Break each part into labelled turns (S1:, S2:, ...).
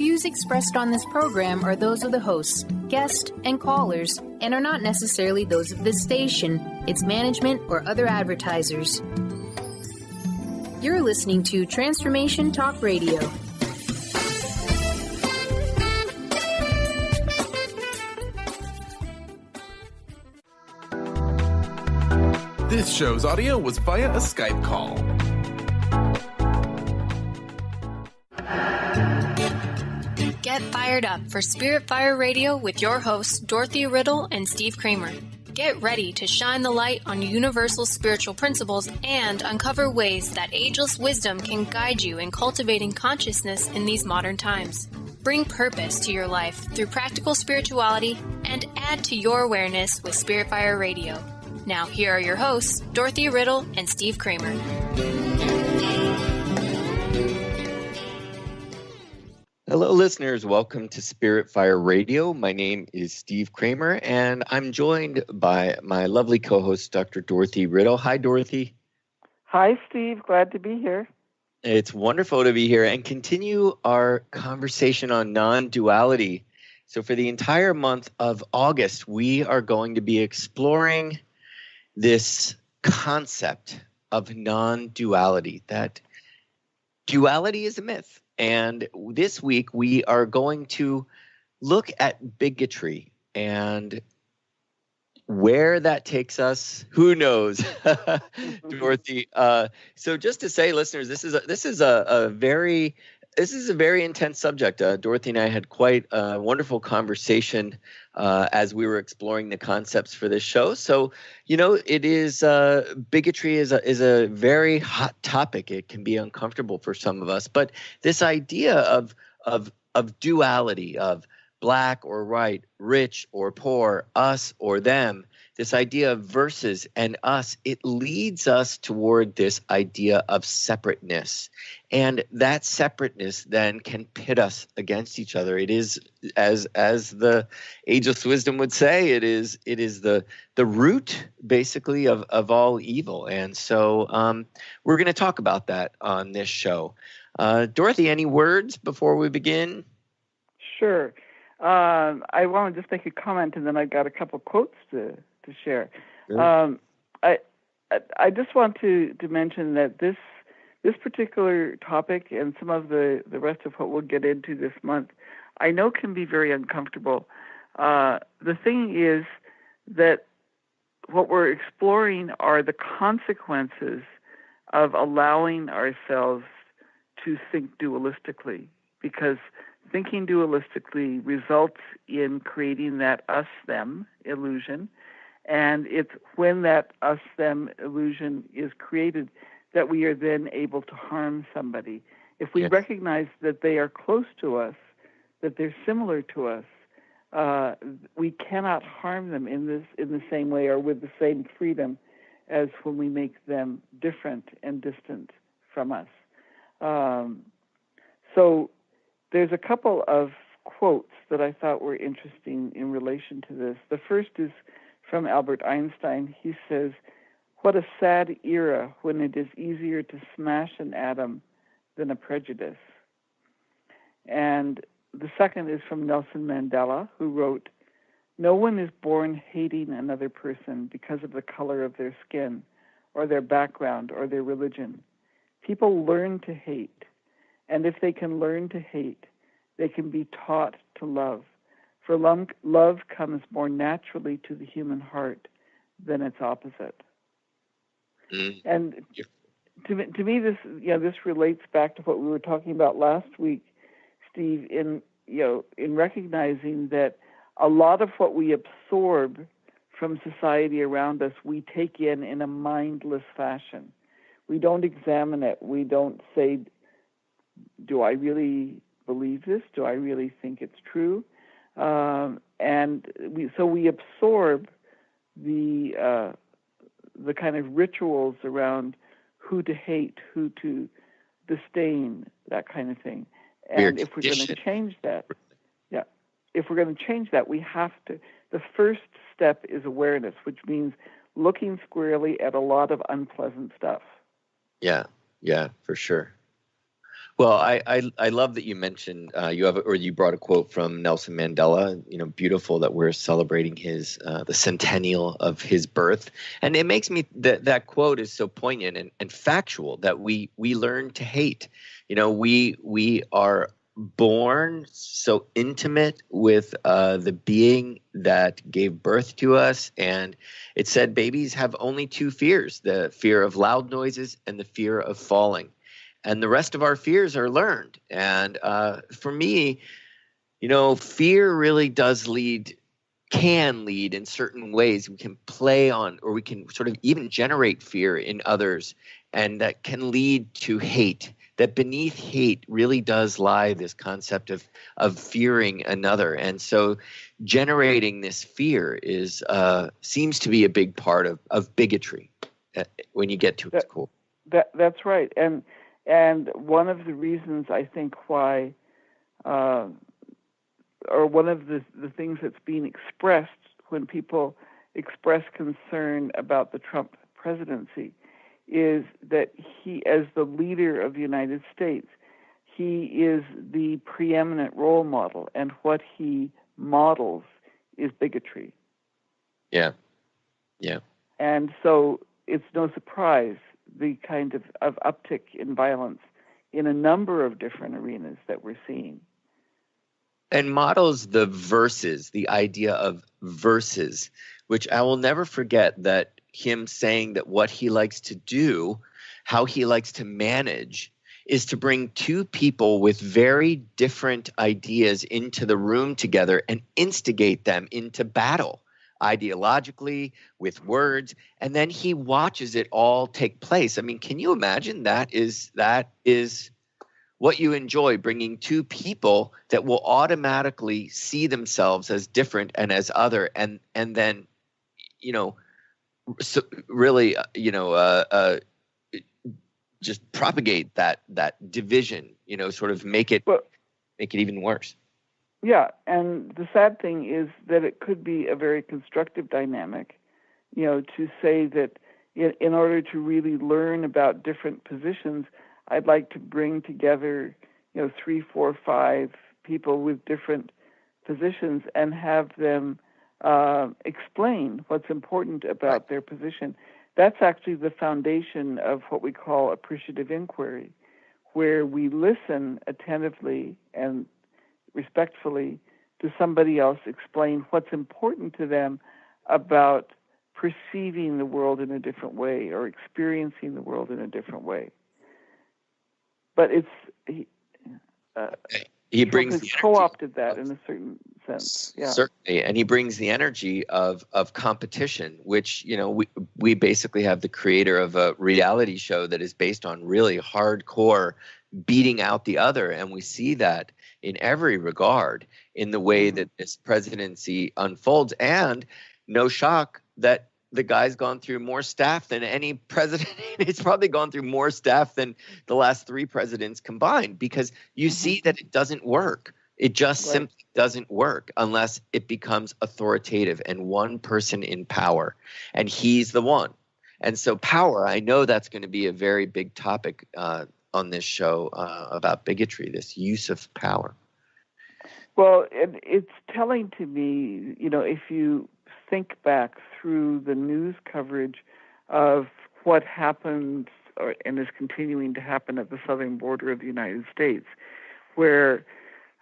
S1: views expressed on this program are those of the hosts, guests, and callers, and are not necessarily those of this station, its management, or other advertisers. You're listening to Transformation Talk Radio.
S2: This show's audio was via a Skype call.
S3: Get fired up for Spirit Fire Radio with your hosts, Dorothy, Riddle, and Steve Kramer. Get ready to shine the light on universal spiritual principles and uncover ways that ageless wisdom can guide you in cultivating consciousness in these modern times. Bring purpose to your life through practical spirituality and add to your awareness with Spirit Fire Radio. Now, here are your hosts, Dorothy, Riddle, and Steve Kramer.
S4: Hello, listeners. Welcome to Spirit Fire Radio. My name is Steve Kramer, and I'm joined by my lovely co-host, Dr. Dorothy Riddle. Hi, Dorothy.
S5: Hi, Steve. Glad to be here.
S4: It's wonderful to be here and continue our conversation on non-duality. So for the entire month of August, we are going to be exploring this concept of non-duality, that duality is a myth. And this week, we are going to look at bigotry and where that takes us. Who knows, Dorothy? So, just to say, listeners, this is a very intense subject. Dorothy and I had quite a wonderful conversation as we were exploring the concepts for this show. So, it is bigotry is a very hot topic. It can be uncomfortable for some of us, but this idea of duality, of black or white, rich or poor, us or them, this idea of versus and us, it leads us toward this idea of separateness. And that separateness then can pit us against each other. It is, as the ageless wisdom would say, it is the root, basically, of all evil. And so we're going to talk about that on this show. Dorothy, any words before we begin?
S5: Sure. I want to just make a comment, and then I've got a couple quotes to share. Sure. I just want to mention that this particular topic and some of the rest of what we'll get into this month, I know can be very uncomfortable. The thing is that what we're exploring are the consequences of allowing ourselves to think dualistically, because thinking dualistically results in creating that us-them illusion, and it's when that us-them illusion is created that we are then able to harm somebody. If we recognize that they are close to us, that they're similar to us, we cannot harm them in the same way or with the same freedom as when we make them different and distant from us. So there's a couple of quotes that I thought were interesting in relation to this. The first is from Albert Einstein. He says, "What a sad era when it is easier to smash an atom than a prejudice." And the second is from Nelson Mandela, who wrote, "No one is born hating another person because of the color of their skin or their background or their religion. People learn to hate. And if they can learn to hate, they can be taught to love. For love comes more naturally to the human heart than its opposite." And to me, this relates back to what we were talking about last week, Steve, in recognizing that a lot of what we absorb from society around us, we take in a mindless fashion. We don't examine it. We don't say, do I really believe this? Do I really think it's true? And we absorb the kind of rituals around who to hate, who to disdain, that kind of thing. And if we're going to change that, we have to. The first step is awareness, which means looking squarely at a lot of unpleasant stuff.
S4: Yeah, for sure. Well, I love that you mentioned you brought a quote from Nelson Mandela. Beautiful that we're celebrating his the centennial of his birth, and it makes me that quote is so poignant and factual that we learn to hate. We are born so intimate with the being that gave birth to us, and it said babies have only two fears: the fear of loud noises and the fear of falling. And the rest of our fears are learned. And for me, fear really can lead in certain ways. We can play on, or we can sort of even generate fear in others, and that can lead to hate. That beneath hate really does lie this concept of fearing another. And so generating this fear seems to be a big part of bigotry when you get to its core.
S5: That's right. And one of the reasons I think why, or one of the things that's being expressed when people express concern about the Trump presidency is that he, as the leader of the United States, he is the preeminent role model, and what he models is bigotry.
S4: Yeah.
S5: And so it's no surprise the kind of uptick in violence in a number of different arenas that we're seeing.
S4: And models the verses, the idea of verses, which I will never forget, that him saying that what he likes to do, how he likes to manage, is to bring two people with very different ideas into the room together and instigate them into battle, ideologically, with words, and then he watches it all take place. I mean, can you imagine that is what you enjoy, bringing two people that will automatically see themselves as different and as other, and then, so really, just propagate that division, sort of make it even worse.
S5: Yeah, and the sad thing is that it could be a very constructive dynamic, to say that in order to really learn about different positions, I'd like to bring together, 3, 4, 5 people with different positions and have them explain what's important about their position. That's actually the foundation of what we call appreciative inquiry, where we listen attentively and respectfully to somebody else explain what's important to them about perceiving the world in a different way or experiencing the world in a different way. But
S4: he brings
S5: has co-opted that in a certain sense. Yeah.
S4: Certainly, and he brings the energy of competition, which we basically have the creator of a reality show that is based on really hardcore beating out the other, and we see that in every regard in the way that this presidency unfolds. And no shock that the guy's gone through more staff than any president. It's probably gone through more staff than the last 3 presidents combined, because you see that it doesn't work. It just simply doesn't work unless it becomes authoritative and one person in power, and he's the one. And so power, I know that's going to be a very big topic on this show about bigotry, this use of power.
S5: Well, it's telling to me, if you think back through the news coverage of what happened and is continuing to happen at the southern border of the United States, where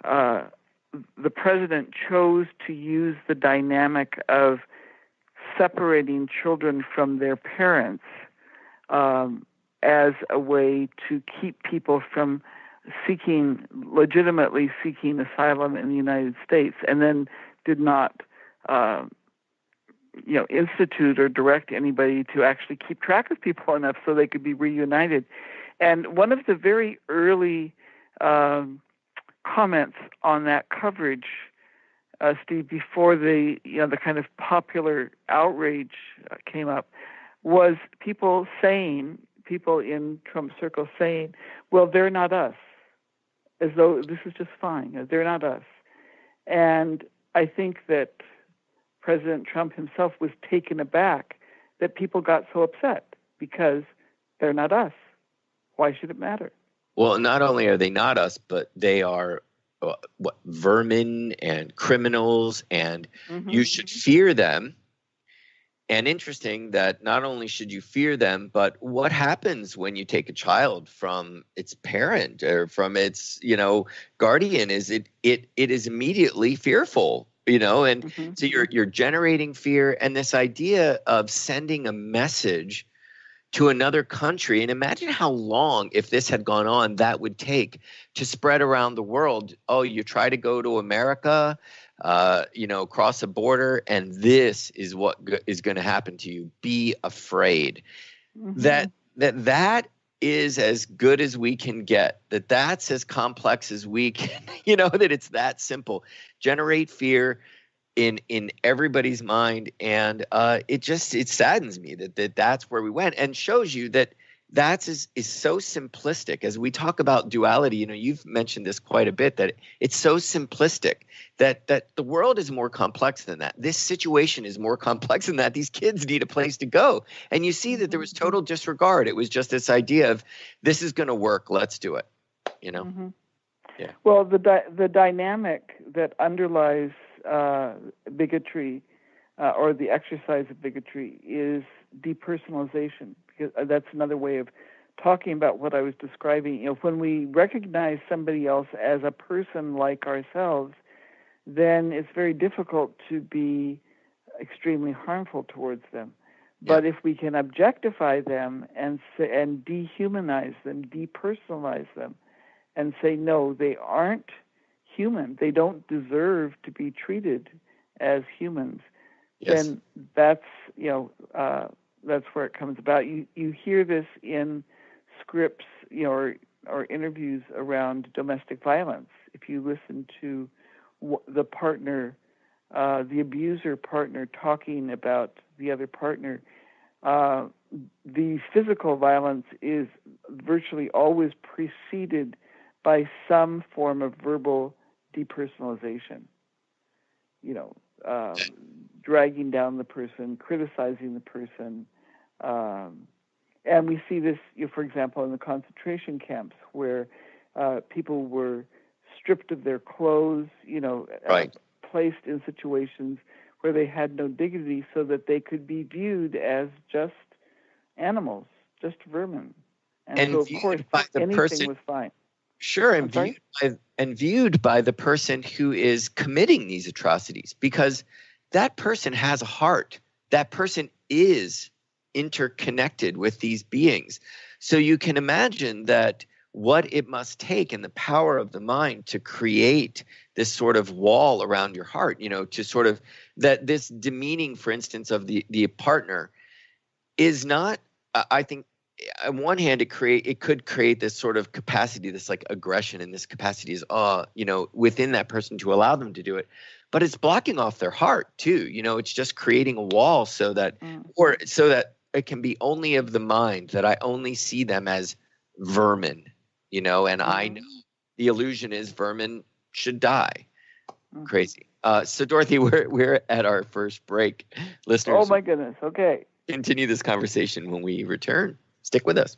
S5: the president chose to use the dynamic of separating children from their parents as a way to keep people from legitimately seeking asylum in the United States, and then did not institute or direct anybody to actually keep track of people enough so they could be reunited. And one of the very early comments on that coverage, Steve, before the kind of popular outrage came up, was people in Trump circles saying, well, they're not us, as though this is just fine. They're not us. And I think that President Trump himself was taken aback that people got so upset, because they're not us. Why should it matter?
S4: Well, not only are they not us, but they are vermin and criminals, and you should fear them. And interesting that not only should you fear them, but what happens when you take a child from its parent or from its, guardian is it is immediately fearful, and so you're generating fear, and this idea of sending a message to another country. And imagine how long, if this had gone on, that would take to spread around the world. Oh, you try to go to America, cross a border, and this is what is going to happen to you. Be afraid. That is as good as we can get. That's as complex as we can. That it's that simple. Generate fear in everybody's mind, and it saddens me that that's where we went, and shows you that is so simplistic. As we talk about duality, you've mentioned this quite a bit, that it's so simplistic that the world is more complex than that. This situation is more complex than that. These kids need a place to go, and you see that there was total disregard. It was just this idea of, this is going to work, let's do it. Yeah.
S5: Well, the dynamic that underlies bigotry or the exercise of bigotry is depersonalization, because that's another way of talking about what I was describing. When we recognize somebody else as a person like ourselves, then it's very difficult to be extremely harmful towards them. But if we can objectify them and dehumanize them, depersonalize them, and say, no, they aren't human, they don't deserve to be treated as humans, then that's where it comes about. You hear this in scripts, or interviews around domestic violence. If you listen to the partner, the abuser partner, talking about the other partner, the physical violence is virtually always preceded by some form of verbal depersonalization, dragging down the person, criticizing the person. And we see this, for example, in the concentration camps, where people were stripped of their clothes, placed in situations where they had no dignity, so that they could be viewed as just animals, just vermin. And so, of course, anything was fine.
S4: Sure, and viewed by the person who is committing these atrocities, because that person has a heart. That person is interconnected with these beings. So you can imagine that what it must take, and the power of the mind, to create this sort of wall around your heart, to sort of, that this demeaning, for instance, of the partner is not, I think, on one hand, it could create this sort of capacity, this like aggression, and this capacity is within that person to allow them to do it, but it's blocking off their heart too. It's just creating a wall so that it can be only of the mind, that I only see them as vermin, and I know the illusion is vermin should die. Crazy. So Dorothy, we're at our first break. Listeners,
S5: oh my goodness. Okay.
S4: Continue this conversation when we return. Stick with us.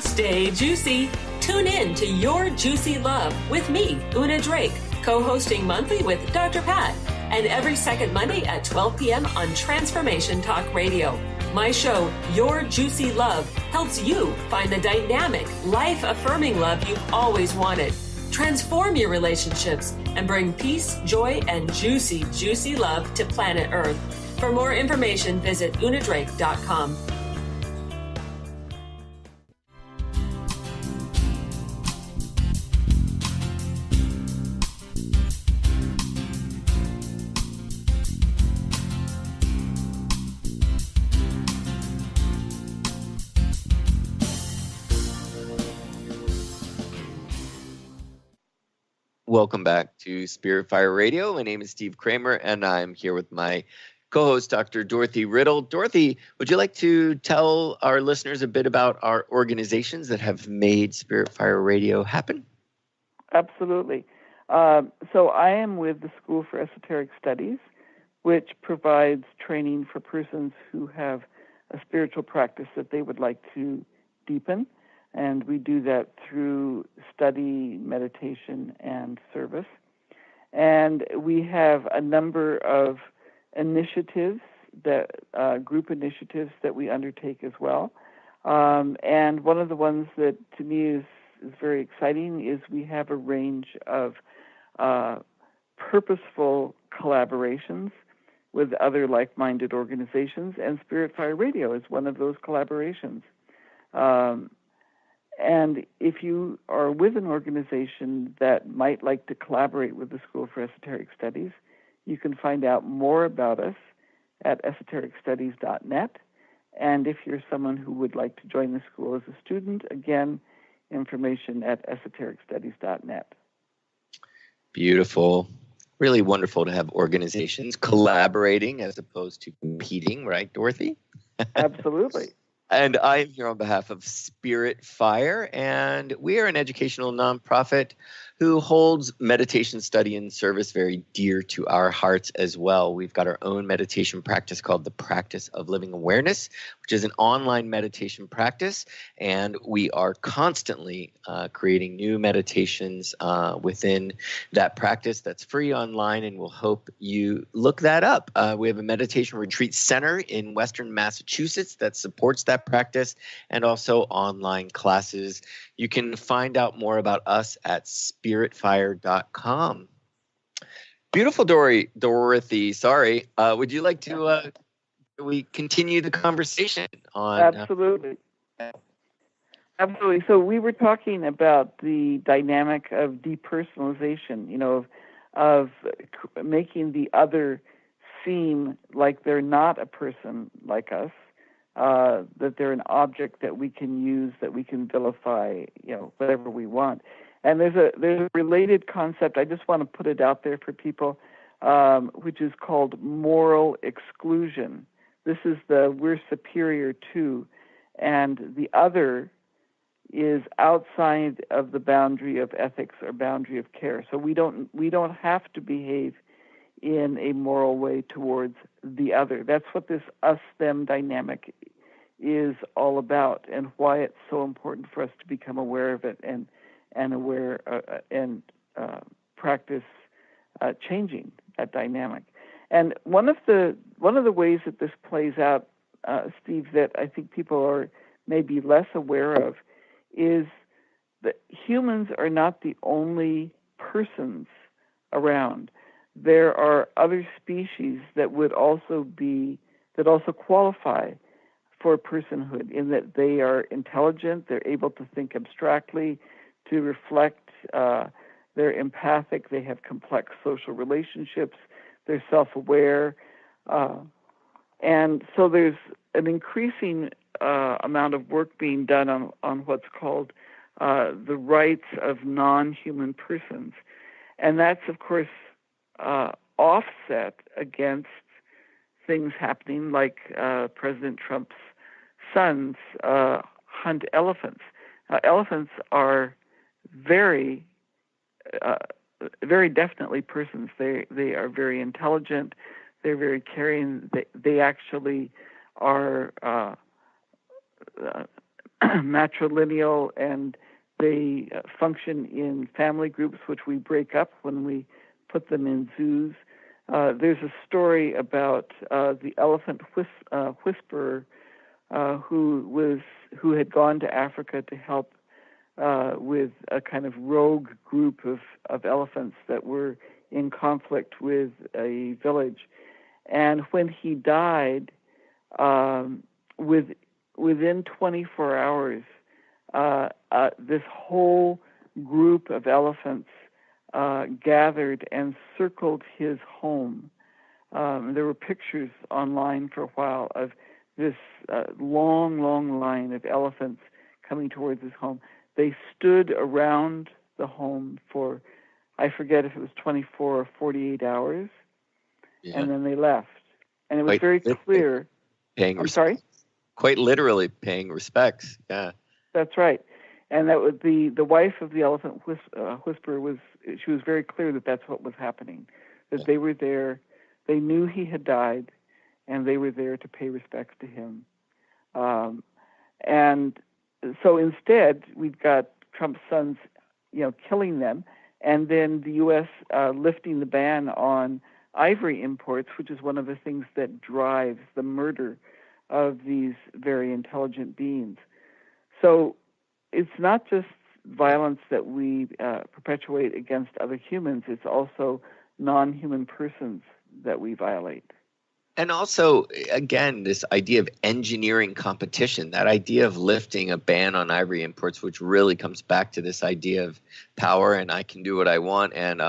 S6: Stay juicy. Tune in to Your Juicy Love with me, Una Drake, co-hosting monthly with Dr. Pat, and every second Monday at 12 p.m. on Transformation Talk Radio. My show, Your Juicy Love, helps you find the dynamic, life-affirming love you've always wanted. Transform your relationships and bring peace, joy, and juicy, juicy love to planet Earth. For more information, visit unadrake.com.
S4: Welcome back to Spirit Fire Radio. My name is Steve Kramer, and I'm here with my co-host, Dr. Dorothy Riddle. Dorothy, would you like to tell our listeners a bit about our organizations that have made Spirit Fire Radio happen?
S5: Absolutely. So I am with the School for Esoteric Studies, which provides training for persons who have a spiritual practice that they would like to deepen. And we do that through study, meditation, and service. And we have a number of initiatives, group initiatives that we undertake as well. And one of the ones that to me is very exciting is we have a range of purposeful collaborations with other like-minded organizations, and Spirit Fire Radio is one of those collaborations. And if you are with an organization that might like to collaborate with the School for Esoteric Studies, you can find out more about us at esotericstudies.net. And if you're someone who would like to join the school as a student, again, information at esotericstudies.net.
S4: Beautiful. Really wonderful to have organizations collaborating as opposed to competing, right, Dorothy?
S5: Absolutely.
S4: And I am here on behalf of Spirit Fire, and we are an educational nonprofit who holds meditation, study, and service very dear to our hearts as well. We've got our own meditation practice called the Practice of Living Awareness, which is an online meditation practice, and we are constantly creating new meditations within that practice that's free online, and we'll hope you look that up. We have a meditation retreat center in Western Massachusetts that supports that practice, and also online classes. You can find out more about us at spiritfire.com. Beautiful, Dorothy. Sorry. Would you like to we continue the conversation on?
S5: Absolutely. Absolutely. So we were talking about the dynamic of depersonalization, of making the other seem like they're not a person like us, that they're an object that we can use, that we can vilify, whatever we want. And there's a related concept. I just want to put it out there for people, which is called moral exclusion. This is we're superior to, and the other is outside of the boundary of ethics or boundary of care. So we don't have to behave in a moral way towards the other. That's what this us-them dynamic is all about, and why it's so important for us to become aware of it and aware and practice changing that dynamic. And one of the ways that this plays out, Steve, that I think people are maybe less aware of, is that humans are not the only persons around. There are other species that also qualify for personhood, in that they are intelligent, they're able to think abstractly, to reflect, they're empathic, they have complex social relationships, they're self-aware, and so there's an increasing amount of work being done on what's called the rights of non-human persons, and that's, of course, offset against things happening like President Trump's sons hunt elephants. Elephants are very, very definitely persons. They are very intelligent. They're very caring. They actually are matrilineal, and they function in family groups, which we break up when we put them in zoos. There's a story about the elephant whisperer who had gone to Africa to help with a kind of rogue group of elephants that were in conflict with a village. And when he died, within 24 hours, this whole group of elephants gathered and circled his home. There were pictures online for a while of this long, long line of elephants coming towards his home. They stood around the home for, I forget if it was 24 or 48 hours, and then they left. And it was
S4: Quite
S5: very
S4: literally
S5: clear.
S4: paying
S5: I'm
S4: respect.
S5: sorry?
S4: Quite literally paying respects. Yeah.
S5: That's right. And that was the wife of the elephant whisperer she was very clear that that's what was happening, that they were there, they knew he had died, and they were there to pay respects to him. And so instead, we've got Trump's sons, killing them, and then the U.S. Lifting the ban on ivory imports, which is one of the things that drives the murder of these very intelligent beings. So it's not just violence that we perpetuate against other humans, it's also non-human persons that we violate.
S4: And also, again, this idea of engineering competition, that idea of lifting a ban on ivory imports, which really comes back to this idea of power and I can do what I want, and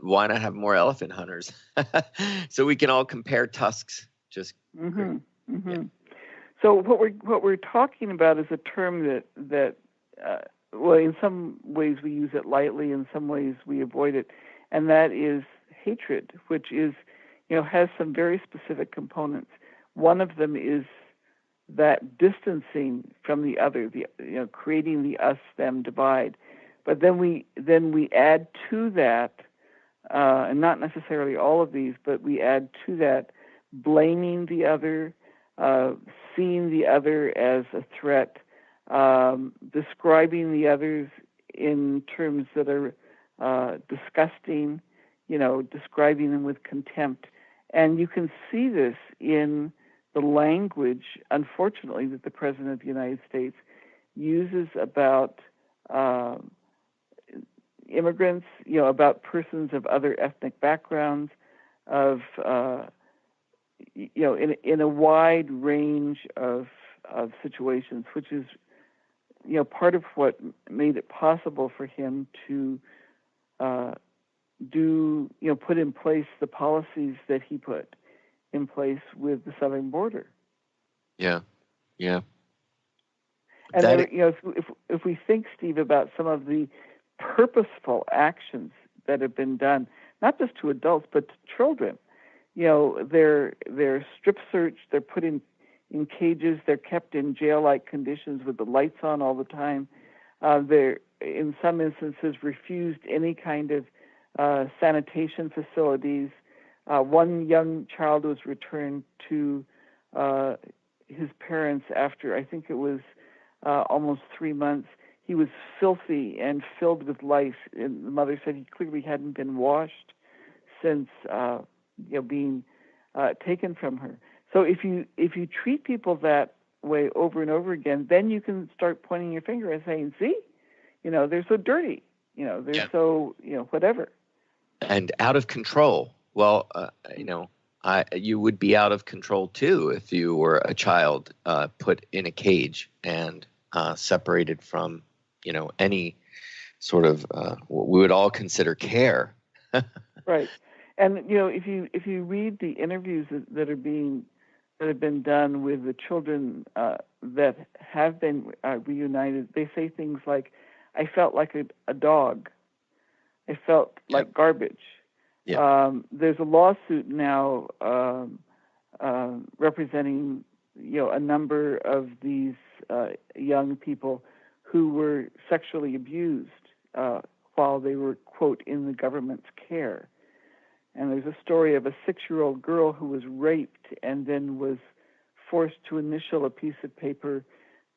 S4: why not have more elephant hunters? So we can all compare tusks. Just
S5: Yeah. So what we're talking about is a term that well, in some ways we use it lightly, in some ways we avoid it, and that is hatred, which is, has some very specific components. One of them is that distancing from the other, creating the us-them divide. But then we add to that, and not necessarily all of these, but we add to that blaming the other, seeing the other as a threat, describing the others in terms that are disgusting, describing them with contempt. And you can see this in the language, unfortunately, that the President of the United States uses about immigrants, about persons of other ethnic backgrounds, of in a wide range of situations, which is part of what made it possible for him to put in place the policies that he put in place with the southern border.
S4: Yeah.
S5: And if we think, Steve, about some of the purposeful actions that have been done, not just to adults but to children, they're strip searched, they're put in cages, they're kept in jail-like conditions with the lights on all the time. They're, in some instances, refused any kind of sanitation facilities. One young child was returned to his parents after, I think it was almost 3 months. He was filthy and filled with lice, and the mother said he clearly hadn't been washed since being taken from her. So if you treat people that way over and over again, then you can start pointing your finger and saying, see, they're so dirty, they're so, whatever.
S4: And out of control. Well, you would be out of control too if you were a child put in a cage and separated from, any sort of what we would all consider care.
S5: Right. And if you read the interviews that have been done with the children that have been reunited, they say things like, "I felt like a dog. I felt like garbage."
S4: Yeah.
S5: There's a lawsuit now representing a number of these young people who were sexually abused while they were, quote, in the government's care. And there's a story of a 6-year-old girl who was raped and then was forced to initial a piece of paper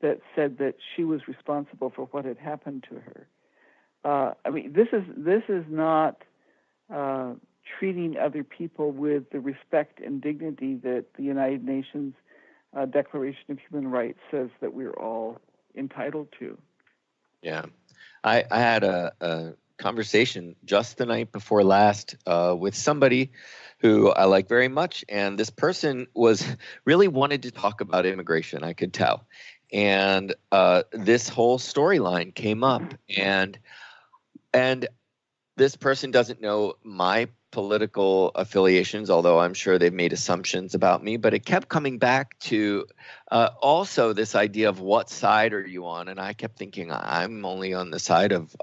S5: that said that she was responsible for what had happened to her. This is not treating other people with the respect and dignity that the United Nations Declaration of Human Rights says that we're all entitled to.
S4: Yeah. I had a conversation just the night before last with somebody who I like very much, and this person really wanted to talk about immigration, I could tell. And this whole storyline came up, and this person doesn't know my political affiliations, although I'm sure they've made assumptions about me, but it kept coming back to also this idea of what side are you on? And I kept thinking I'm only on the side of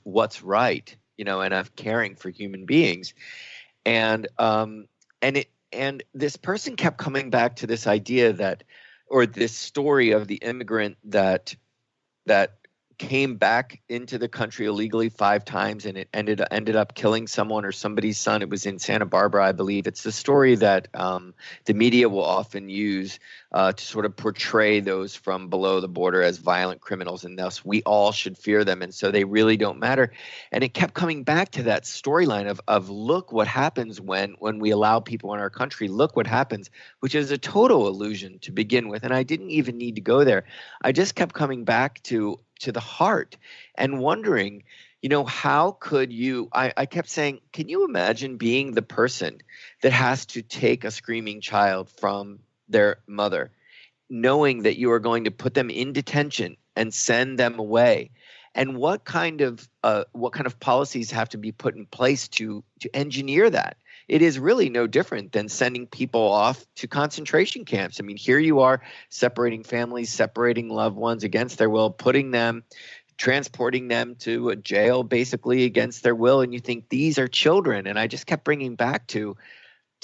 S4: what's right, and of caring for human beings. And And this person kept coming back to this idea that, or this story of the immigrant that came back into the country illegally 5 times, and it ended up killing someone or somebody's son. It was in Santa Barbara, I believe. It's the story that the media will often use to sort of portray those from below the border as violent criminals, and thus we all should fear them, and so they really don't matter. And it kept coming back to that storyline of look what happens when we allow people in our country. Look what happens, which is a total illusion to begin with. And I didn't even need to go there. I just kept coming back to the heart and wondering, how could you, I kept saying, can you imagine being the person that has to take a screaming child from their mother, knowing that you are going to put them in detention and send them away? And what kind of policies have to be put in place to engineer that? It is really no different than sending people off to concentration camps. I mean, here you are separating families, separating loved ones against their will, transporting them to a jail basically against their will. And you think these are children. And I just kept bringing back to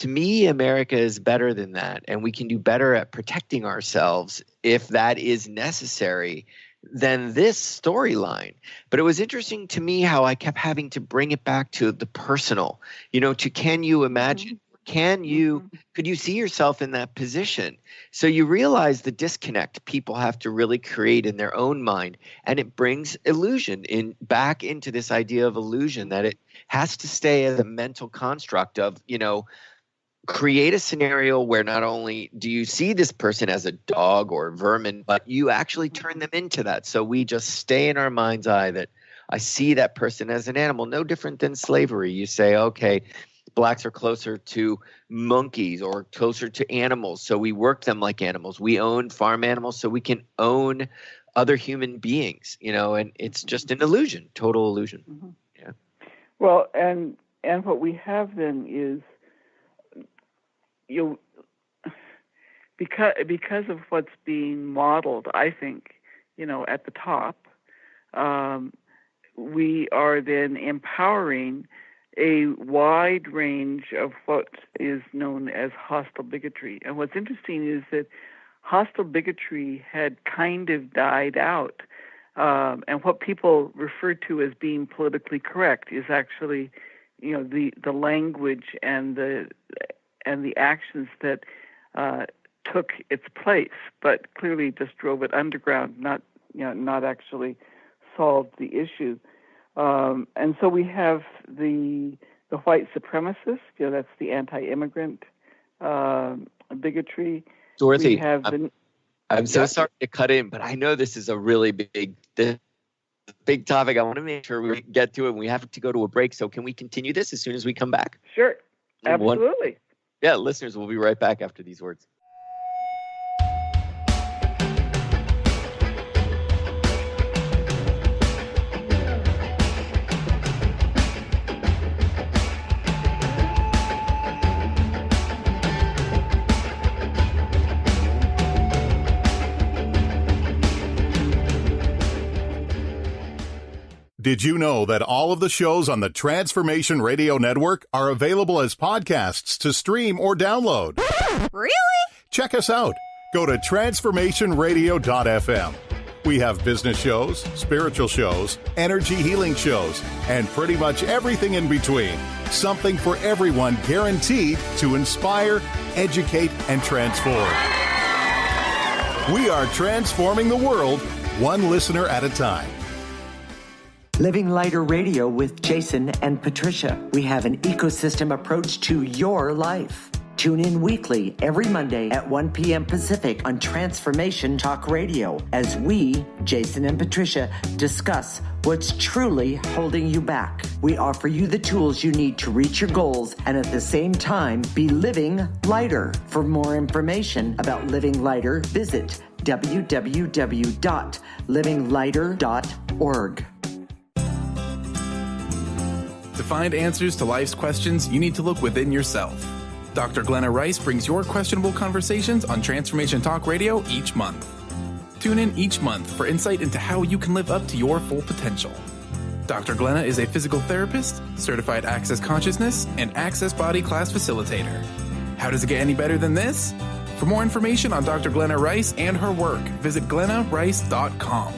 S4: me, America is better than that. And we can do better at protecting ourselves if that is necessary than this storyline. But it was interesting to me how I kept having to bring it back to the personal, to can you imagine, could you see yourself in that position? So you realize the disconnect people have to really create in their own mind, and it brings illusion back into this idea of illusion, that it has to stay as a mental construct of, create a scenario where not only do you see this person as a dog or vermin, but you actually turn them into that. So we just stay in our mind's eye that I see that person as an animal, no different than slavery. You say, okay, blacks are closer to monkeys or closer to animals, so we work them like animals. We own farm animals so we can own other human beings, and it's just an illusion, total illusion.
S5: Mm-hmm.
S4: Yeah.
S5: Well, and what we have then is, because of what's being modeled, I think, at the top, we are then empowering a wide range of what is known as hostile bigotry. And what's interesting is that hostile bigotry had kind of died out. And what people refer to as being politically correct is actually, the language and the actions that took its place, but clearly just drove it underground, not actually solved the issue. And so we have the white supremacist, that's the anti-immigrant bigotry.
S4: Dorothy,
S5: we have
S4: I'm so sorry to cut in, but I know this is a really big topic. I want to make sure we get to it, and we have to go to a break. So can we continue this as soon as we come back?
S5: Sure, absolutely.
S4: Yeah, listeners, we'll be right back after these words.
S7: Did you know that all of the shows on the Transformation Radio Network are available as podcasts to stream or download?
S8: Really?
S7: Check us out. Go to transformationradio.fm. We have business shows, spiritual shows, energy healing shows, and pretty much everything in between. Something for everyone, guaranteed to inspire, educate, and transform. We are transforming the world, one listener at a time.
S9: Living Lighter Radio with Jason and Patricia. We have an ecosystem approach to your life. Tune in weekly every Monday at 1 p.m. Pacific on Transformation Talk Radio as we, Jason and Patricia, discuss what's truly holding you back. We offer you the tools you need to reach your goals and at the same time be living lighter. For more information about Living Lighter, visit www.livinglighter.org.
S2: To find answers to life's questions, you need to look within yourself. Dr. Glenna Rice brings your questionable conversations on Transformation Talk Radio each month. Tune in each month for insight into how you can live up to your full potential. Dr. Glenna is a physical therapist, certified Access Consciousness, and Access Body Class facilitator. How does it get any better than this? For more information on Dr. Glenna Rice and her work, visit glennarice.com.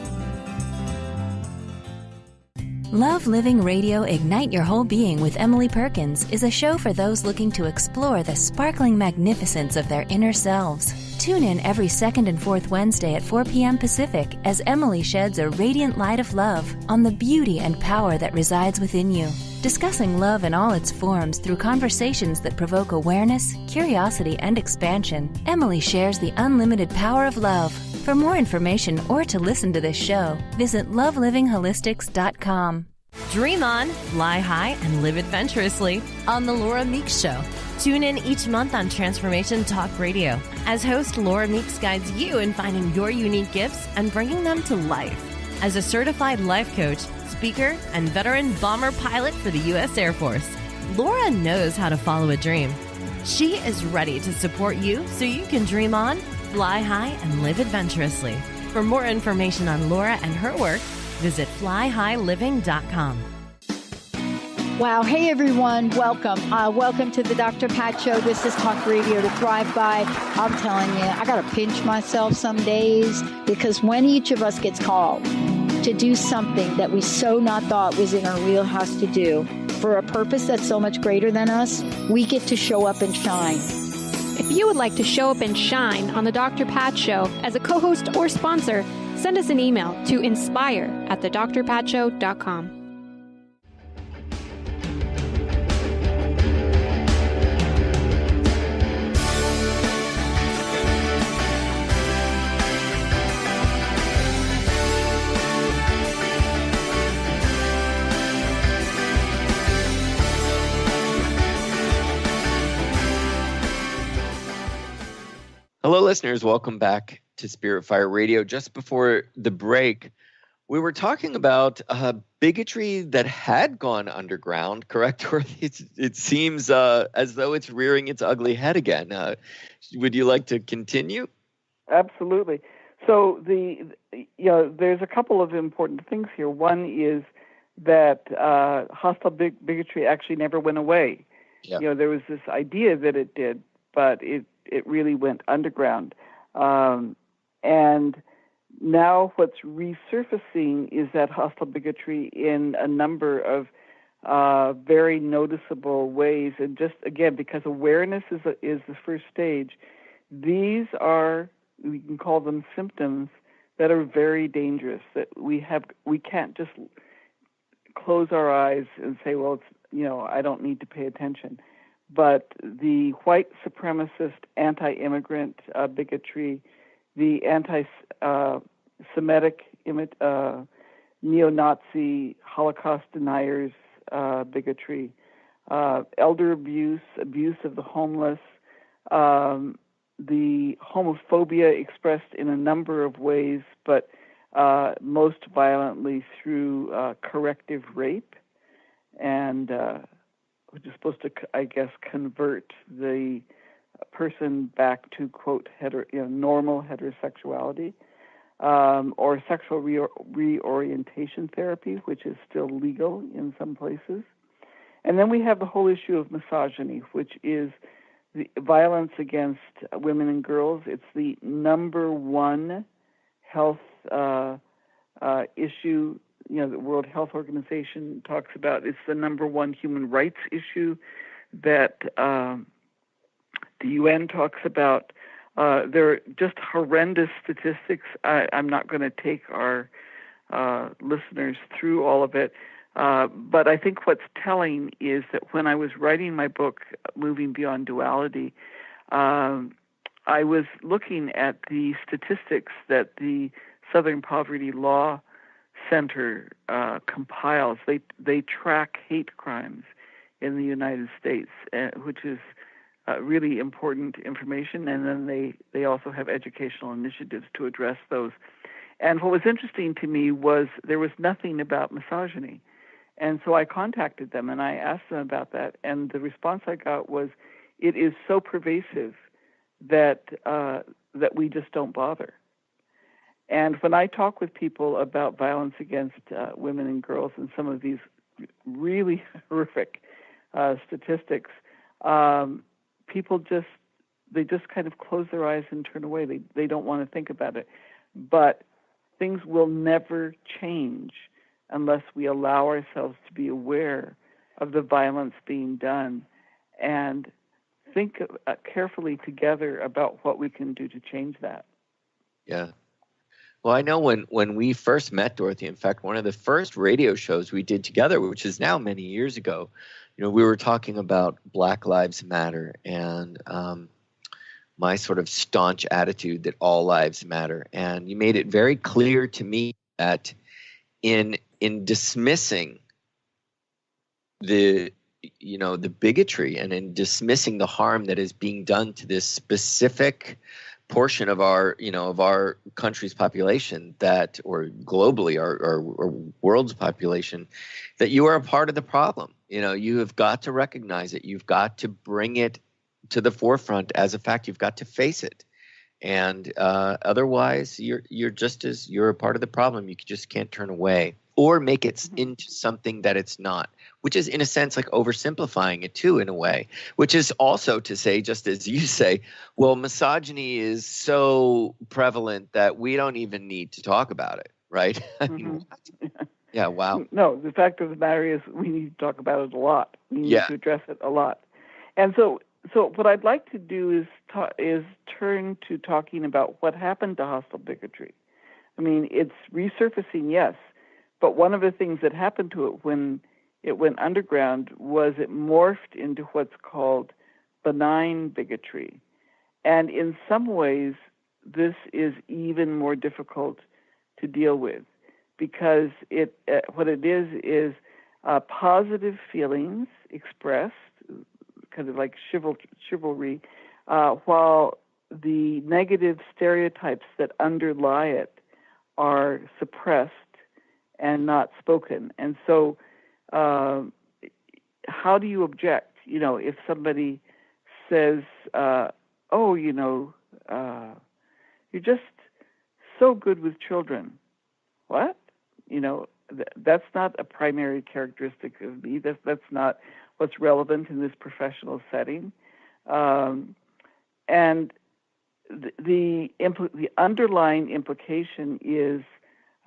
S8: Love Living Radio Ignite Your Whole Being with Emily Perkins is a show for those looking to explore the sparkling magnificence of their inner selves. Tune in every second and fourth Wednesday at 4 p.m. Pacific as Emily sheds a radiant light of love on the beauty and power that resides within you. Discussing love in all its forms through conversations that provoke awareness, curiosity, and expansion, Emily shares the unlimited power of love. For more information or to listen to this show, visit lovelivingHolistics.com.
S10: Dream on, fly high, and live adventurously on The Laura Meeks Show. Tune in each month on Transformation Talk Radio as host Laura Meeks guides you in finding your unique gifts and bringing them to life. As a certified life coach, speaker, and veteran bomber pilot for the U.S. Air Force, Laura knows how to follow a dream. She is ready to support you so you can dream on, fly high, and live adventurously. For more information on Laura and her work, visit flyhighliving.com.
S11: Wow. Hey, everyone. Welcome. Welcome to the Dr. Pat Show. This is Talk Radio to Thrive By. I'm telling you, I got to pinch myself some days because when each of us gets called to do something that we so not thought was in our wheelhouse to do for a purpose that's so much greater than us, we get to show up and shine.
S3: If you would like to show up and shine on the Dr. Pat Show as a co-host or sponsor, send us an email to inspire@thedrpatshow.com.
S4: Hello, listeners. Welcome back to Spirit Fire Radio. Just before the break, we were talking about bigotry that had gone underground, correct? It seems as though it's rearing its ugly head again. Would you like to continue?
S5: Absolutely. So there's a couple of important things here. One is that hostile bigotry actually never went away.
S4: Yeah.
S5: There was this idea that it did, but it really went underground. And now what's resurfacing is that hostile bigotry in a number of very noticeable ways. And just, again, because awareness is the first stage, these are, we can call them symptoms that are very dangerous, that we can't just close our eyes and say, well, it's, I don't need to pay attention. But the white supremacist, anti-immigrant bigotry, the anti-Semitic, neo-Nazi, Holocaust deniers bigotry, elder abuse of the homeless, the homophobia expressed in a number of ways, but most violently through corrective rape, and which is supposed to, I guess, convert the person back to, quote, normal heterosexuality, or sexual reorientation therapy, which is still legal in some places. And then we have the whole issue of misogyny, which is the violence against women and girls. It's the number one health issue. The World Health Organization talks about. It's the number one human rights issue that the UN talks about. There are just horrendous statistics. I'm not going to take our listeners through all of it, but I think what's telling is that when I was writing my book, Moving Beyond Duality, I was looking at the statistics that the Southern Poverty Law Center compiles. They track hate crimes in the United States, which is really important information, and then they also have educational initiatives to address those. And what was interesting to me was there was nothing about misogyny. And so I contacted them and I asked them about that, and the response I got was, it is so pervasive that we just don't bother. And when I talk with people about violence against women and girls and some of these really horrific statistics, people just they just kind of close their eyes and turn away. They don't want to think about it. But things will never change unless we allow ourselves to be aware of the violence being done and think carefully together about what we can do to change that.
S4: Yeah. Well, I know when we first met, Dorothy, in fact, one of the first radio shows we did together, which is now many years ago, we were talking about Black Lives Matter and my sort of staunch attitude that all lives matter. And you made it very clear to me that in dismissing the bigotry and in dismissing the harm that is being done to this specific portion of our country's population or globally our world's population, that you are a part of the problem. You have got to recognize it. You've got to bring it to the forefront as a fact. You've got to face it. And otherwise you're a part of the problem. You just can't turn away or make it into something that it's not, which is in a sense like oversimplifying it too, in a way, which is also to say, just as you say, well, misogyny is so prevalent that we don't even need to talk about it, right? I mean, yeah, wow.
S5: No, the fact of the matter is we need to talk about it a lot. We need to address it a lot. And so what I'd like to do is turn to talking about what happened to hostile bigotry. I mean, it's resurfacing, yes, but one of the things that happened to it when it went underground was it morphed into what's called benign bigotry. And in some ways, this is even more difficult to deal with because what it is positive feelings expressed, kind of like chivalry, while the negative stereotypes that underlie it are suppressed and not spoken. And so how do you object? If somebody says, you're just so good with children. What? That's not a primary characteristic of me. That's not what's relevant in this professional setting. And the underlying implication is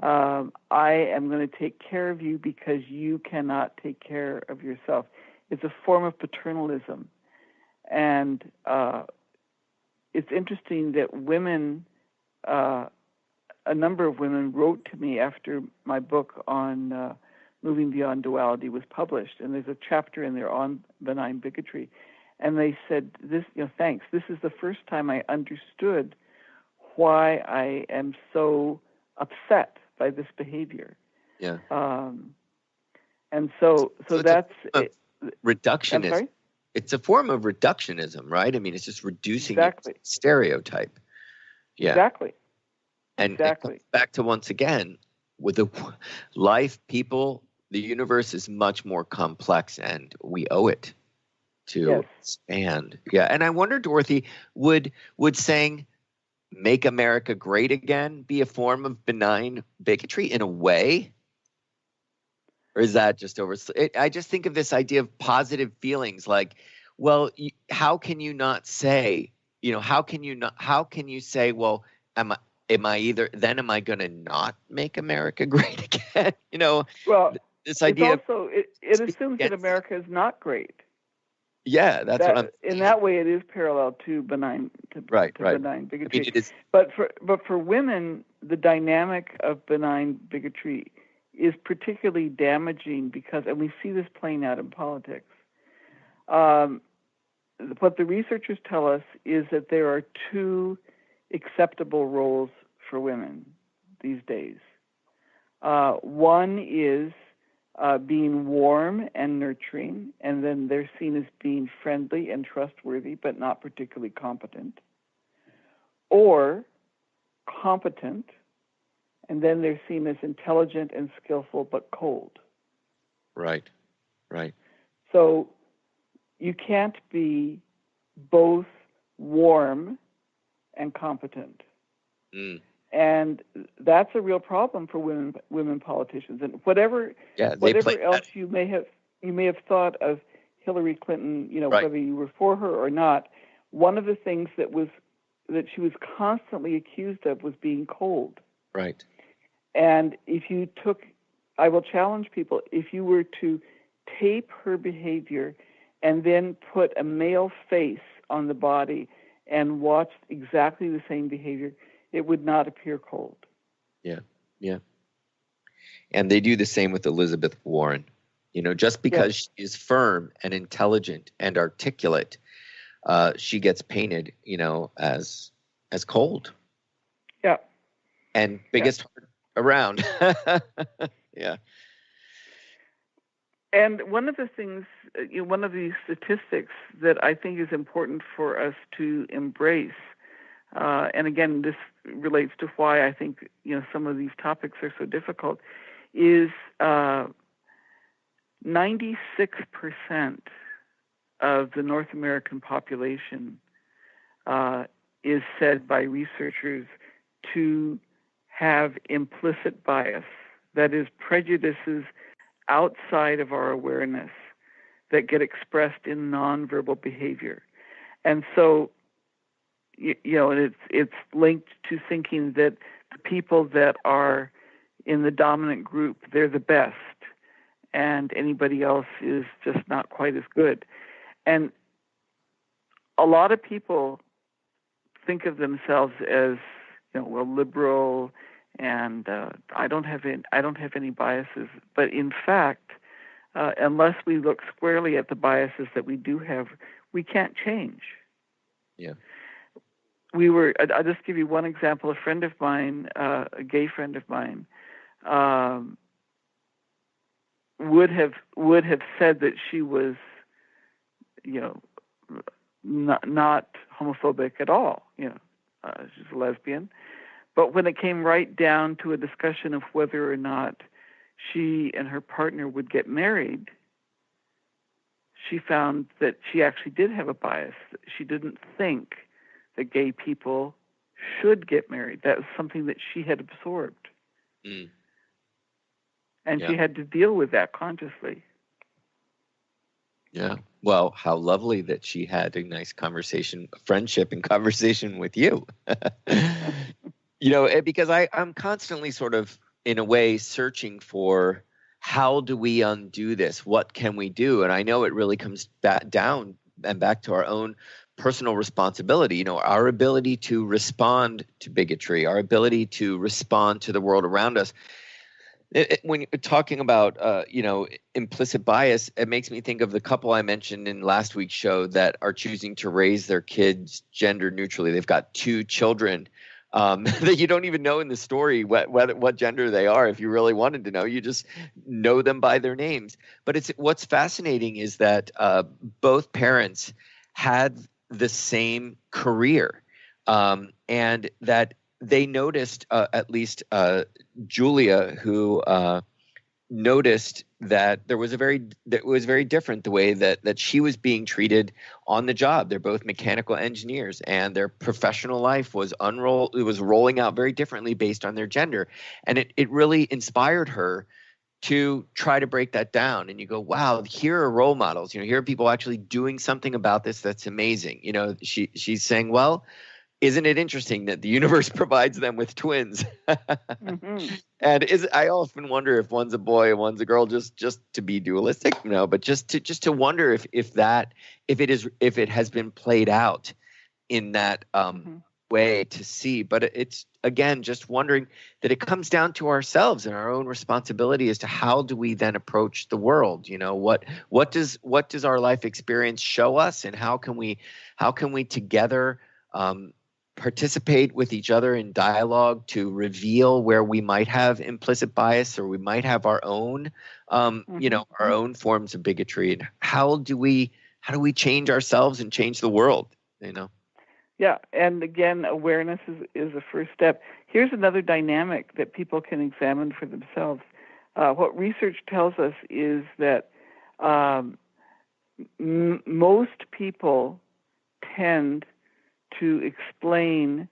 S5: I am going to take care of you because you cannot take care of yourself. It's a form of paternalism. And it's interesting that women, a number of women wrote to me after my book on Moving Beyond Duality was published, and there's a chapter in there on benign bigotry. And they said, thanks. This is the first time I understood why I am so upset by this behavior.
S4: Yeah.
S5: And so that's
S4: reductionism.
S5: I'm sorry?
S4: It's a form of reductionism, right? I mean, it's just reducing it to stereotype. Yeah.
S5: Exactly.
S4: And it comes back to, once again, with the life, people, the universe is much more complex, and we owe it to expand. Yeah. And I wonder, Dorothy, would saying "Make America Great Again" be a form of benign bigotry in a way? Or is that just I just think of this idea of positive feelings, like, well, how can you not say, how can you say, well, am I going to not make America great again?
S5: Well,
S4: this idea
S5: also, it assumes that America is not great.
S4: Yeah, that's what I'm
S5: saying. In that way, it is parallel to benign benign bigotry.
S4: I mean, it is.
S5: But for women, the dynamic of benign bigotry is particularly damaging because, and we see this playing out in politics. What the researchers tell us is that there are two acceptable roles for women these days. One is being warm and nurturing, and then they're seen as being friendly and trustworthy, but not particularly competent. Or competent, and then they're seen as intelligent and skillful, but cold.
S4: Right.
S5: So you can't be both warm and competent.
S4: Mm.
S5: And that's a real problem for women politicians. And whatever else you may have thought of Hillary Clinton, whether you were for her or not, one of the things that she was constantly accused of was being cold.
S4: Right.
S5: And I will challenge people, if you were to tape her behavior and then put a male face on the body and watch exactly the same behavior, it would not appear cold.
S4: Yeah, yeah. And they do the same with Elizabeth Warren. Just because she is firm and intelligent and articulate, she gets painted, as cold.
S5: Yeah.
S4: And biggest heart around. Yeah.
S5: And one of the things, one of the statistics that I think is important for us to embrace, and again, this relates to why I think, some of these topics are so difficult, is 96% of the North American population is said by researchers to have implicit bias, that is, prejudices outside of our awareness that get expressed in nonverbal behavior. And so, it's linked to thinking that the people that are in the dominant group, they're the best, and anybody else is just not quite as good. And a lot of people think of themselves as, liberal, and I don't have any biases. But in fact, unless we look squarely at the biases that we do have, we can't change.
S4: Yeah.
S5: I'll just give you one example. A friend of mine, a gay friend of mine, would have said that she was, not homophobic at all. She's a lesbian. But when it came right down to a discussion of whether or not she and her partner would get married, she found that she actually did have a bias. She didn't think that gay people should get married. That was something that she had absorbed. Mm. And she had to deal with that consciously.
S4: Yeah. Well, how lovely that she had a nice friendship and conversation with you. Because I'm constantly sort of, in a way, searching for how do we undo this? What can we do? And I know it really comes back to our own personal responsibility, our ability to respond to bigotry, our ability to respond to the world around us. When you're talking about, implicit bias, it makes me think of the couple I mentioned in last week's show that are choosing to raise their kids gender neutrally. They've got 2 children that you don't even know in the story what gender they are. If you really wanted to know, you just know them by their names. But what's fascinating is that both parents had the same career, and that they noticed, at least Julia, who noticed that it was very different the way that she was being treated on the job. They're both mechanical engineers, and their professional life was rolling out very differently based on their gender. And it really inspired her to try to break that down. And you go, wow, here are role models. Here are people actually doing something about this that's amazing. She's saying, well, isn't it interesting that the universe provides them with twins? Mm-hmm. And I often wonder if one's a boy and one's a girl, just to be dualistic, but just to wonder if it has been played out in that way to see. But it's, again, just wondering that it comes down to ourselves and our own responsibility as to how do we then approach the world? What does our life experience show us, and how can we together participate with each other in dialogue to reveal where we might have implicit bias, or we might have our own, our own forms of bigotry, and how do we change ourselves and change the world?
S5: Yeah, and again, awareness is the first step. Here's another dynamic that people can examine for themselves. What research tells us is that most people tend to explain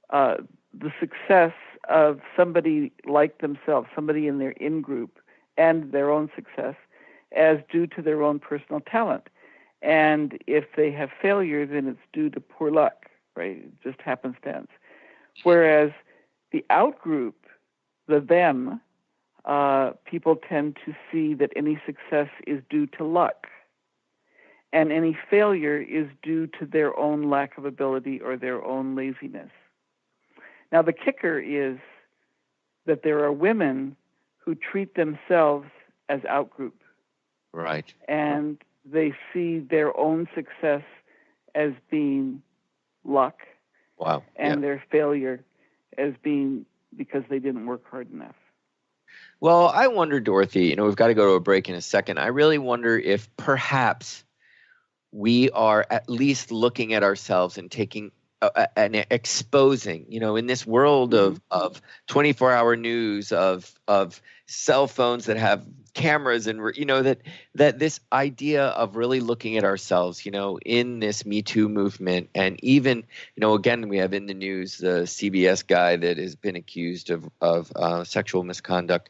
S5: the success of somebody like themselves, somebody in their in-group, and their own success as due to their own personal talent. And if they have failure, then it's due to poor luck, right? It just happenstance. Whereas the out-group, the them, people tend to see that any success is due to luck, and any failure is due to their own lack of ability or their own laziness. Now, the kicker is that there are women who treat themselves as out-group.
S4: Right.
S5: And they see their own success as being luck.
S4: Wow.
S5: And their failure as being because they didn't work hard enough.
S4: Well, I wonder, Dorothy, we've got to go to a break in a second. I really wonder if perhaps we are at least looking at ourselves and taking and exposing, in this world of 24-hour news, of cell phones that have cameras, and that this idea of really looking at ourselves, in this Me Too movement, and even, again, we have in the news the CBS guy that has been accused of sexual misconduct.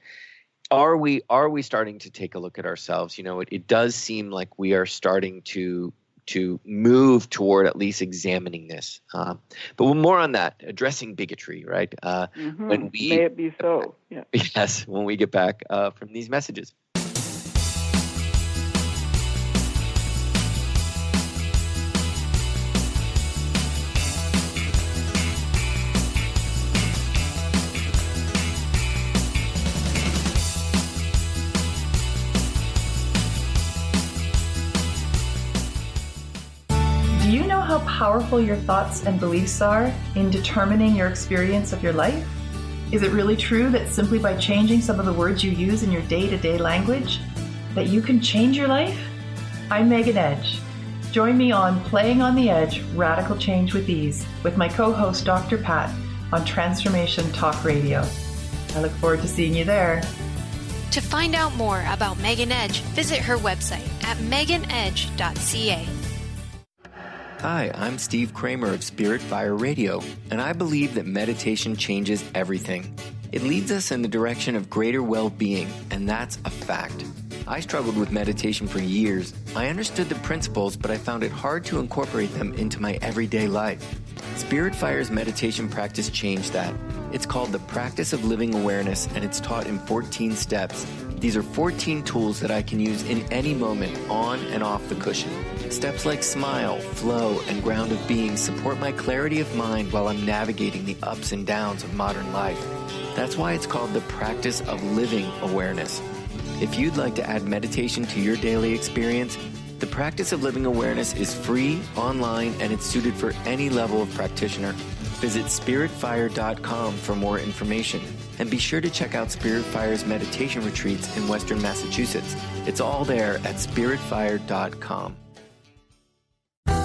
S4: Are we starting to take a look at ourselves? It does seem like we are starting to move toward at least examining this. But more on that, addressing bigotry, right? May
S5: it be so. Yeah.
S4: Yes, when we get back from these messages.
S12: Do you know how powerful your thoughts and beliefs are in determining your experience of your life? Is it really true that simply by changing some of the words you use in your day-to-day language, that you can change your life? I'm Megan Edge. Join me on Playing on the Edge, Radical Change with Ease, with my co-host Dr. Pat on Transformation Talk Radio. I look forward to seeing you there.
S3: To find out more about Megan Edge, visit her website at meganedge.ca.
S4: Hi, I'm Steve Kramer of Spirit Fire Radio, and I believe that meditation changes everything. It leads us in the direction of greater well-being, and that's a fact. I struggled with meditation for years. I understood the principles, but I found it hard to incorporate them into my everyday life. Spirit Fire's meditation practice changed that. It's called the Practice of Living Awareness, and it's taught in 14 steps. These are 14 tools that I can use in any moment, on and off the cushion. Steps like smile, flow, and ground of being support my clarity of mind while I'm navigating the ups and downs of modern life. That's why it's called the Practice of Living Awareness. If you'd like to add meditation to your daily experience, the Practice of Living Awareness is free, online, and it's suited for any level of practitioner. Visit spiritfire.com for more information. And be sure to check out Spirit Fire's meditation retreats in Western Massachusetts. It's all there at spiritfire.com.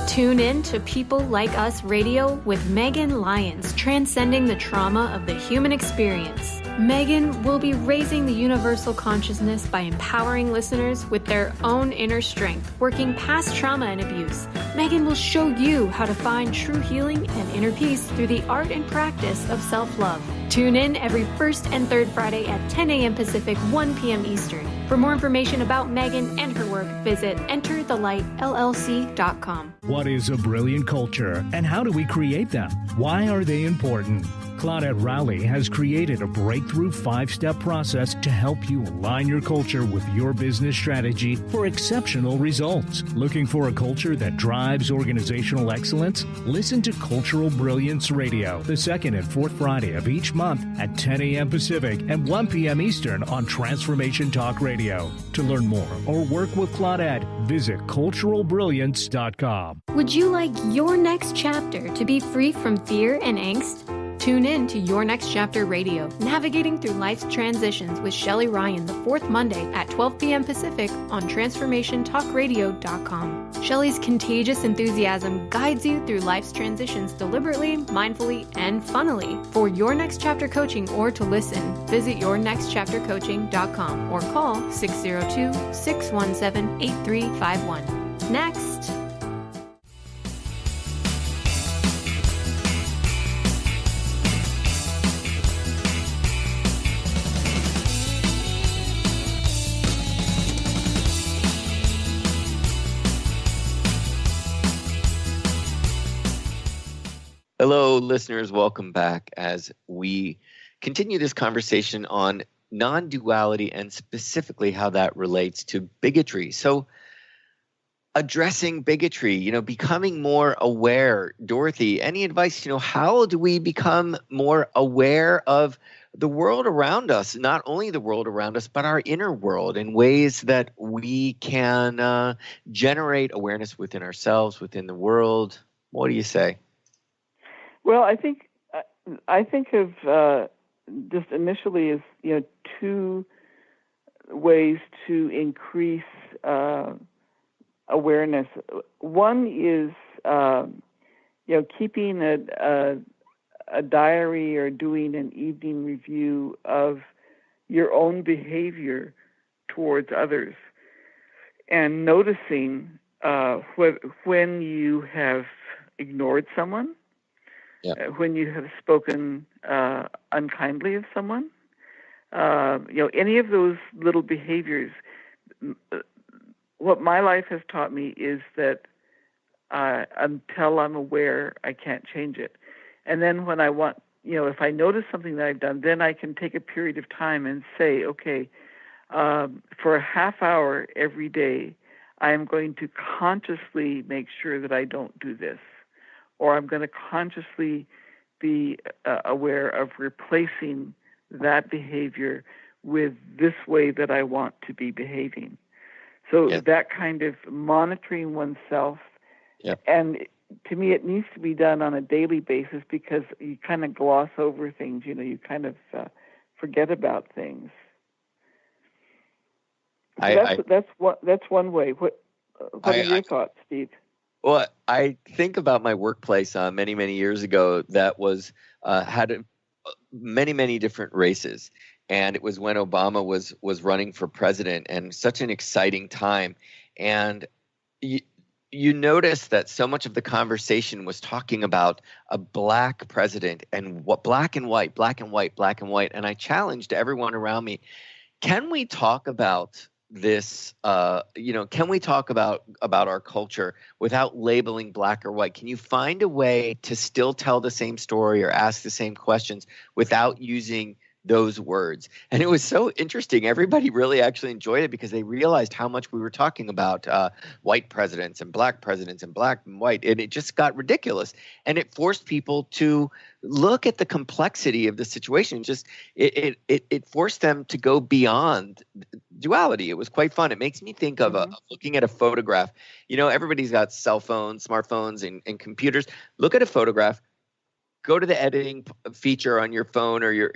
S3: Tune in to People Like Us Radio with Megan Lyons, transcending the trauma of the human experience. Megan will be raising the universal consciousness by empowering listeners with their own inner strength, working past trauma and abuse. Megan will show you how to find true healing and inner peace through the art and practice of self-love. Tune in every first and third Friday at 10 a.m. Pacific, 1 p.m. Eastern. For more information about Megan and her work, visit enterthelightllc.com.
S13: What is a brilliant culture, and how do we create them? Why are they important? Claudette Rowley has created a breakthrough 5-step process to help you align your culture with your business strategy for exceptional results. Looking for a culture that drives organizational excellence? Listen to Cultural Brilliance Radio, the second and fourth Friday of each month at 10 a.m. Pacific and 1 p.m. Eastern on Transformation Talk Radio. To learn more or work with Claudette, visit culturalbrilliance.com.
S3: Would you like your next chapter to be free from fear and angst? Tune in to Your Next Chapter Radio, navigating through life's transitions with Shelley Ryan the fourth Monday at 12 p.m. Pacific on TransformationTalkRadio.com. Shelley's contagious enthusiasm guides you through life's transitions deliberately, mindfully, and funnily. For Your Next Chapter coaching or to listen, visit YourNextChapterCoaching.com or call 602-617-8351. Next.
S4: Hello, listeners. Welcome back as we continue this conversation on non-duality and specifically how that relates to bigotry. So, addressing bigotry, becoming more aware. Dorothy, any advice? How do we become more aware of the world around us, not only the world around us, but our inner world in ways that we can generate awareness within ourselves, within the world? What do you say?
S5: Well, I think of just initially as two ways to increase awareness. One is keeping a diary or doing an evening review of your own behavior towards others, and noticing when you have ignored someone. Yep. When you have spoken unkindly of someone, any of those little behaviors. What my life has taught me is that until I'm aware, I can't change it. And then when I want, if I notice something that I've done, then I can take a period of time and say, okay, for a half hour every day, I am going to consciously make sure that I don't do this. Or I'm going to consciously be aware of replacing that behavior with this way that I want to be behaving. So that kind of monitoring oneself, and to me it needs to be done on a daily basis because you kind of gloss over things, you kind of forget about things. So that's one way. What are your thoughts, Steve?
S4: Well, I think about my workplace many, many years ago that was had many, many different races. And it was when Obama was running for president, and such an exciting time. And you notice that so much of the conversation was talking about a black president and what black and white, black and white, black and white. And I challenged everyone around me, can we talk about this, can we talk about our culture without labeling black or white? Can you find a way to still tell the same story or ask the same questions without using those words? And it was so interesting. Everybody really actually enjoyed it because they realized how much we were talking about white presidents and black and white. And it just got ridiculous. And it forced people to look at the complexity of the situation. Just it forced them to go beyond duality. It was quite fun. It makes me think of looking at a photograph. Everybody's got cell phones, smartphones, and computers. Look at a photograph. Go to the editing feature on your phone or your,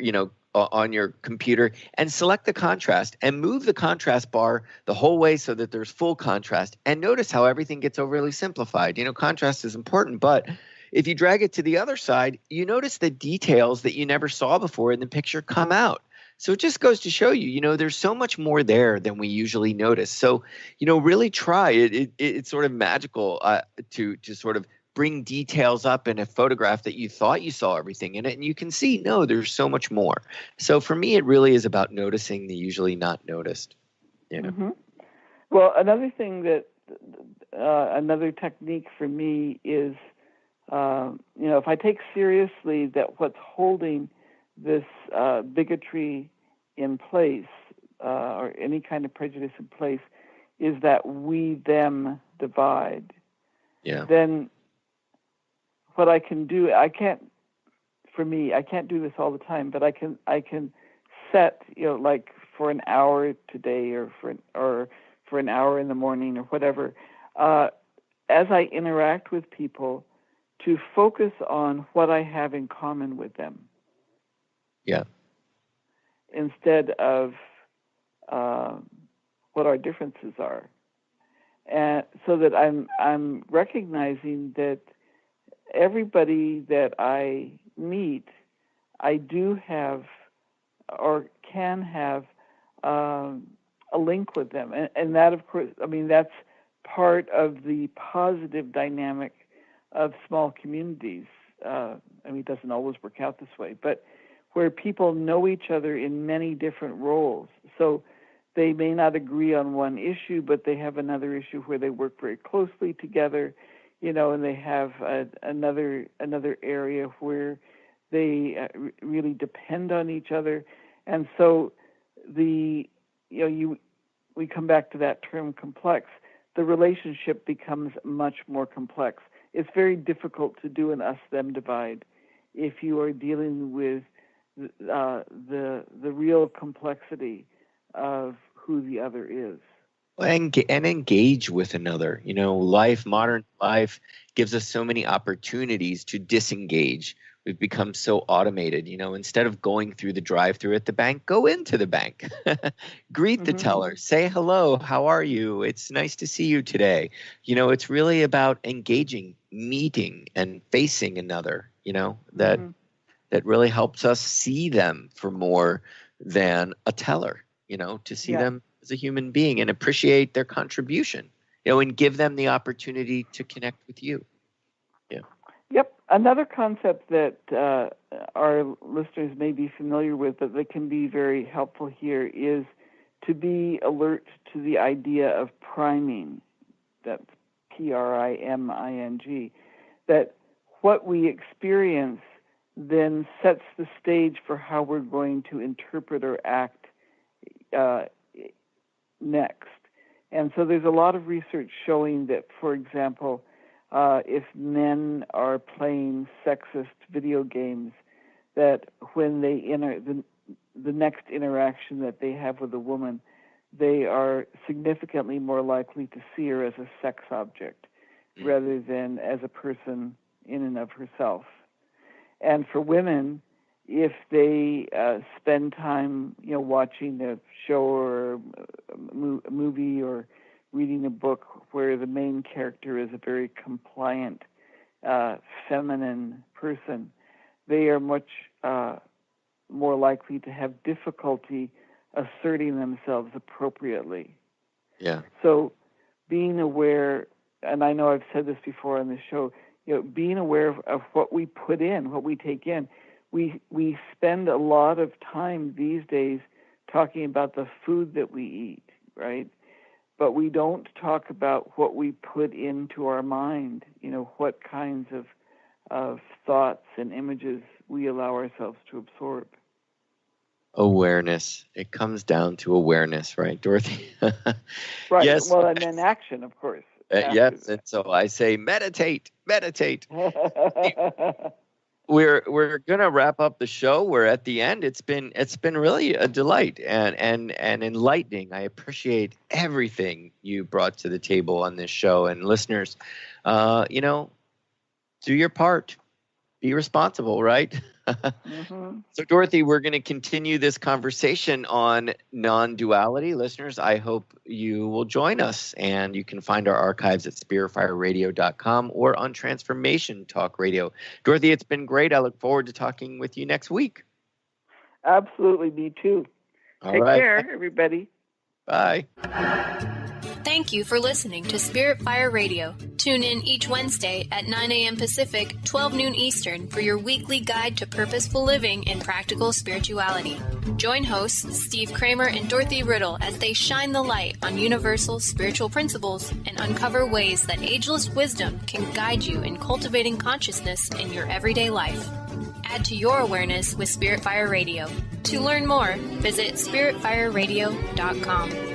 S4: on your computer and select the contrast and move the contrast bar the whole way so that there's full contrast. And notice how everything gets overly simplified. Contrast is important, but if you drag it to the other side, you notice the details that you never saw before in the picture come out. So it just goes to show you, there's so much more there than we usually notice. So, really try it. It's sort of magical to sort of bring details up in a photograph that you thought you saw everything in it, and you can see, no, there's so much more. So for me, it really is about noticing the usually not noticed.
S5: Mm-hmm. Well, another thing that, another technique for me is, if I take seriously that what's holding this bigotry in place, or any kind of prejudice in place, is that we-them divide. Yeah. Then what I can do, I can't do this all the time, but I can set, like for an hour today or for an hour in the morning or whatever, as I interact with people, to focus on what I have in common with them. Yeah. Instead of what our differences are. And so that I'm recognizing that everybody that I meet, I do have or can have a link with them. And that, of course, that's part of the positive dynamic of small communities. It doesn't always work out this way, but where people know each other in many different roles. So they may not agree on one issue, but they have another issue where they work very closely together and they have another area where they really depend on each other. And so we come back to that term complex. The relationship becomes much more complex. It's very difficult to do an us-them divide if you are dealing with the real complexity of who the other is.
S4: And engage with another. Modern life gives us so many opportunities to disengage. We've become so automated. Instead of going through the drive-thru at the bank, go into the bank. Greet the teller. Say hello. How are you? It's nice to see you today. It's really about engaging, meeting, and facing another. That really helps us see them for more than a teller. To see them as a human being and appreciate their contribution. And give them the opportunity to connect with you. Yeah.
S5: Yep. Another concept that our listeners may be familiar with, but that can be very helpful here, is to be alert to the idea of priming. That's priming. That what we experience then sets the stage for how we're going to interpret or act next. And so there's a lot of research showing that, for example, if men are playing sexist video games, that when they the next interaction that they have with a woman, they are significantly more likely to see her as a sex object rather than as a person in and of herself. And for women, if they spend time, watching a show or a movie or reading a book where the main character is a very compliant, feminine person, they are much more likely to have difficulty asserting themselves appropriately.
S4: Yeah.
S5: So being aware, and I know I've said this before on the show, being aware of what we put in, what we take in. We spend a lot of time these days talking about the food that we eat, right? But we don't talk about what we put into our mind, what kinds of thoughts and images we allow ourselves to absorb.
S4: Awareness. It comes down to awareness, right, Dorothy?
S5: Right.
S4: Yes.
S5: Well, and then action, of course.
S4: Yes, and so I say meditate. We're gonna wrap up the show. We're at the end. It's been really a delight and enlightening. I appreciate everything you brought to the table on this show. And listeners, do your part. Be responsible, right? So, Dorothy, we're going to continue this conversation on non-duality. Listeners, I hope you will join us, and you can find our archives at spiritfireradio.com or on Transformation Talk Radio. Dorothy, it's been great. I look forward to talking with you next week.
S5: Absolutely, me too. Take care, everybody.
S4: Bye.
S3: Thank you for listening to Spirit Fire Radio. Tune in each Wednesday at 9 a.m. Pacific, 12 noon Eastern for your weekly guide to purposeful living and practical spirituality. Join hosts Steve Kramer and Dorothy Riddle as they shine the light on universal spiritual principles and uncover ways that ageless wisdom can guide you in cultivating consciousness in your everyday life. Add to your awareness with Spirit Fire Radio. To learn more, visit spiritfireradio.com.